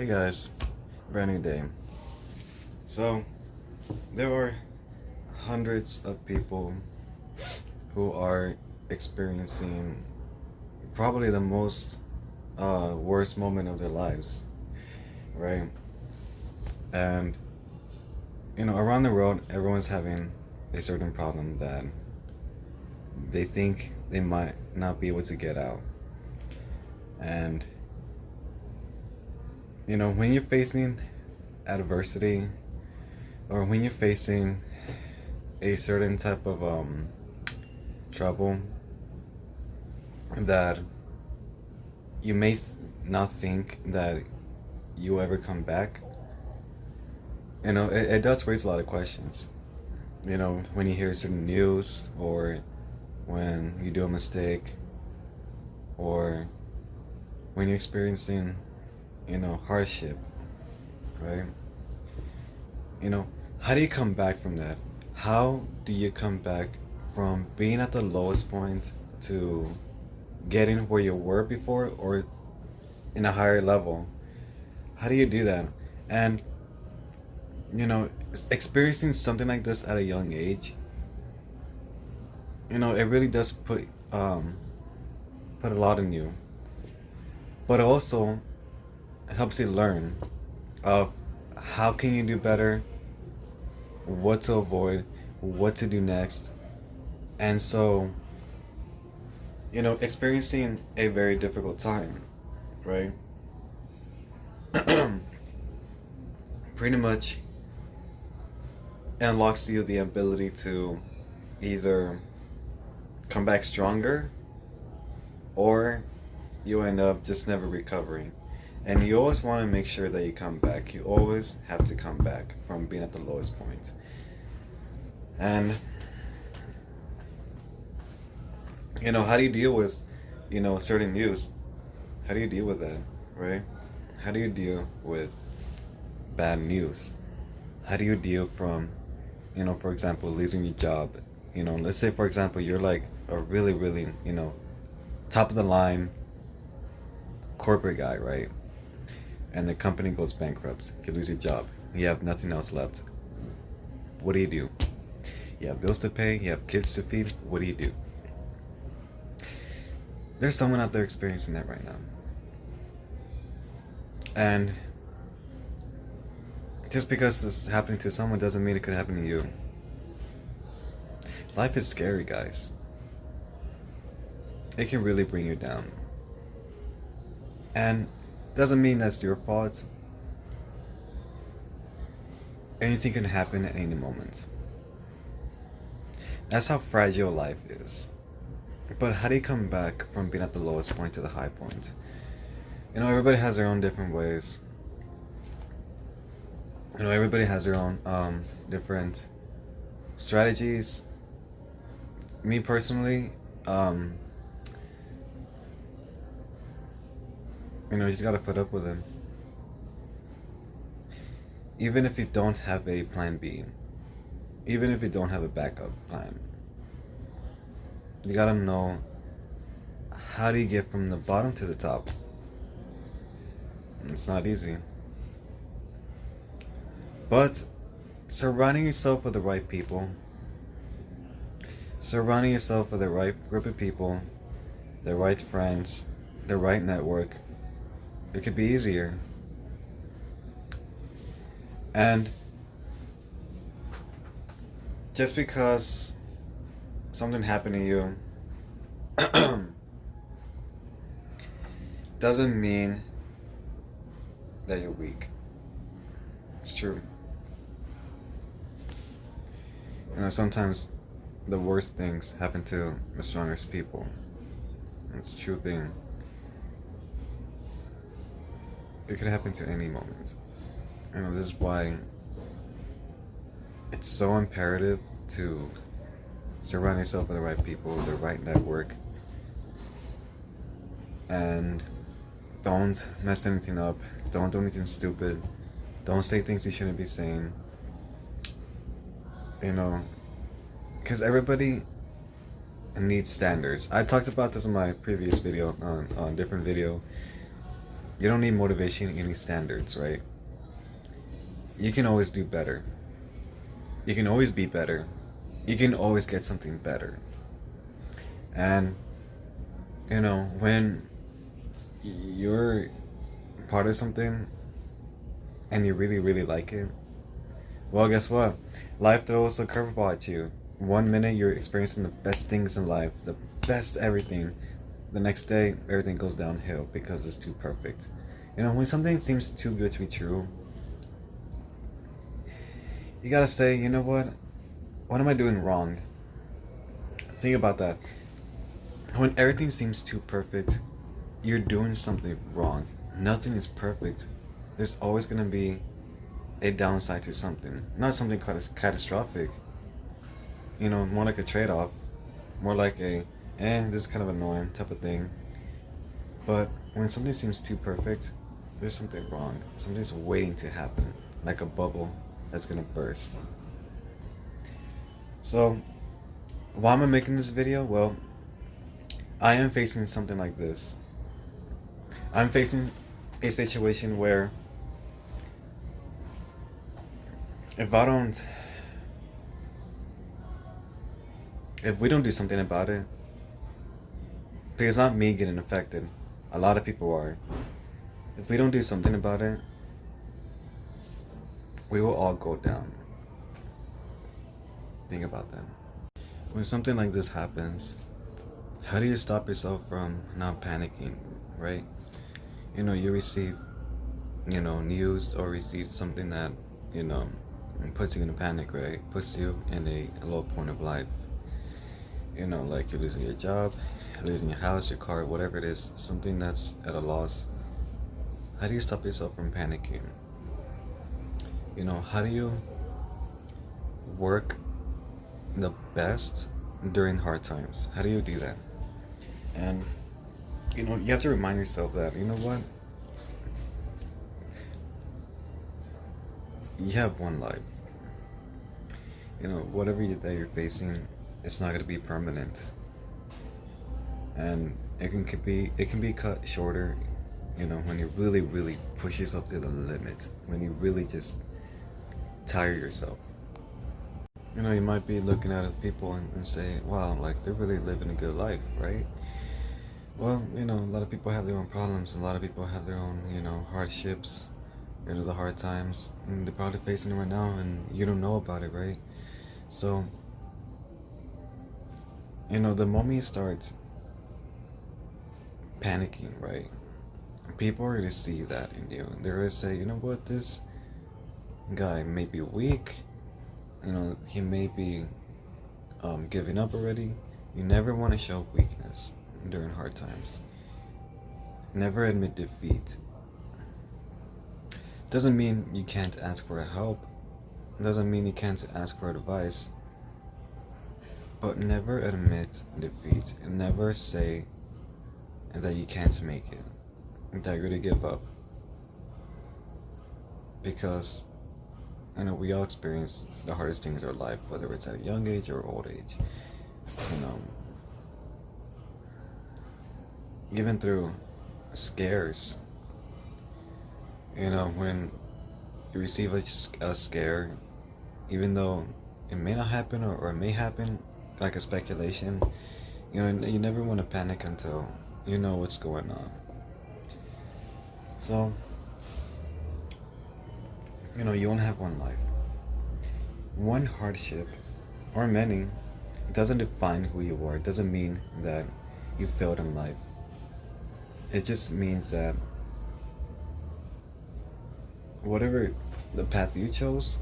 Hey guys, brand new day. So, there are hundreds of people who are experiencing probably the most worst moment of their lives, right? And around the world, everyone's having a certain problem that they think they might not be able to get out. And when you're facing adversity, or when you're facing a certain type of trouble that you may not think that you ever come back, it does raise a lot of questions. When you hear certain news, or when you do a mistake, or when you're experiencing hardship, right? How do you come back from that? How do you come back from being at the lowest point to getting where you were before, or in a higher level? How do you do that? And experiencing something like this at a young age, it really does put a lot in you, but also it helps you learn of how can you do better, what to avoid, what to do next. And so, experiencing a very difficult time, right? Pretty much unlocks you the ability to either come back stronger, or you end up just never recovering. And you always want to make sure that you come back. You always have to come back from being at the lowest point. And how do you deal with certain news? How do you deal with that, right? How do you deal with bad news? How do you deal from for example, losing your job? Let's say, for example, you're like a really, really top of the line corporate guy, right? And the company goes bankrupt. You lose your job. You have nothing else left. What do? You have bills to pay. You have kids to feed. What do you do? There's someone out there experiencing that right now. And just because this is happening to someone doesn't mean it could happen to you. Life is scary, guys. It can really bring you down. And doesn't mean that's your fault. Anything can happen at any moment. That's how fragile life is. But how do you come back from being at the lowest point to the high point? Everybody has their own different ways. Everybody has their own different strategies. Me personally, you just gotta put up with it. Even if you don't have a plan B, even if you don't have a backup plan, you gotta know, how do you get from the bottom to the top? It's not easy. But surrounding yourself with the right people, surrounding yourself with the right group of people, the right friends, the right network, it could be easier. And just because something happened to you doesn't mean that you're weak. It's true. Sometimes the worst things happen to the strongest people. It's a true thing. It could happen to any moment. This is why it's so imperative to surround yourself with the right people, the right network, and don't mess anything up. Don't do anything stupid. Don't say things you shouldn't be saying. Because everybody needs standards. I talked about this in my previous video, on a different video. You don't need motivation, you need standards, right? You can always do better. You can always be better. You can always get something better. And, when you're part of something and you really, really like it, well, guess what? Life throws a curveball at you. One minute you're experiencing the best things in life, the best everything. The next day, everything goes downhill because it's too perfect. When something seems too good to be true, you gotta say, you know what am I doing wrong? Think about that. When everything seems too perfect, you're doing something wrong. Nothing is perfect. There's always gonna be a downside to something. Not something catastrophic. More like a trade-off. More like this is kind of annoying type of thing. But when something seems too perfect, there's something wrong. Something's waiting to happen. Like a bubble that's gonna burst. So, why am I making this video? Well, I am facing something like this. I'm facing a situation where if we don't do something about it, because not me getting affected, a lot of people are. If we don't do something about it, we will all go down. Think about that. When something like this happens, how do you stop yourself from not panicking, right? You receive, news or receive something that, puts you in a panic, right? Puts you in a low point of life. Like you're losing your job, losing your house, your car, whatever it is, something that's at a loss. How do you stop yourself from panicking? How do you work the best during hard times? How do you do that? And, you have to remind yourself that, you have one life. Whatever that you're facing, it's not going to be permanent. And it can be cut shorter, when you really, really push yourself to the limit. When you really just tire yourself. You might be looking at other people and say, wow, like they're really living a good life, right? Well, a lot of people have their own problems. A lot of people have their own, hardships, the hard times. And they're probably facing it right now and you don't know about it, right? So, the moment you start panicking, right? People are going to see that in you. They're going to say, you know what, this guy may be weak. He may be giving up already. You never want to show weakness during hard times. Never admit defeat. Doesn't mean you can't ask for help. Doesn't mean you can't ask for advice. But never admit defeat. And never say that you can't make it. That you're going to give up. Because we all experience the hardest things in our life, whether it's at a young age or old age. Even through scares. When you receive a scare, even though it may not happen or it may happen, like a speculation, you never want to panic until you know what's going on. So, you only have one life. One hardship, or many, doesn't define who you are. It doesn't mean that you failed in life. It just means that whatever the path you chose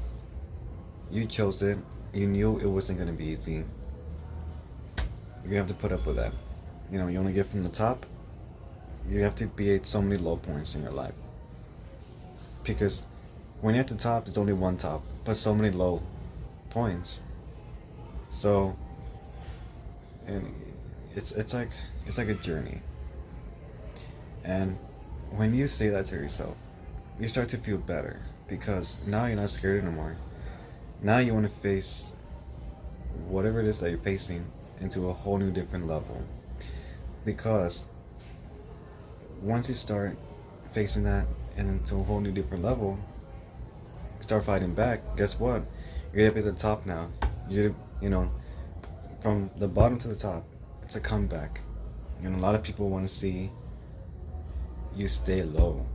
it. You knew it wasn't going to be easy. You're going to have to put up with that. You only get from the top. You have to be at so many low points in your life. Because when you're at the top, there's only one top, but so many low points. So, and it's like a journey. And when you say that to yourself, you start to feel better because now you're not scared anymore. Now you want to face whatever it is that you're facing into a whole new different level. Because once you start facing that and into a whole new different level, start fighting back, guess what? You're gonna be at the top now. You know, from the bottom to the top, it's a comeback. And a lot of people want to see you stay low.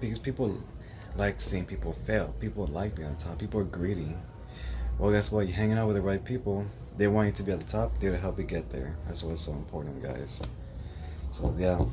Because people like seeing people fail. People like being on top. People are greedy. Well, guess what? You're hanging out with the right people. They want you to be at the top. They're to help you get there. That's what's so important, guys. So, yeah.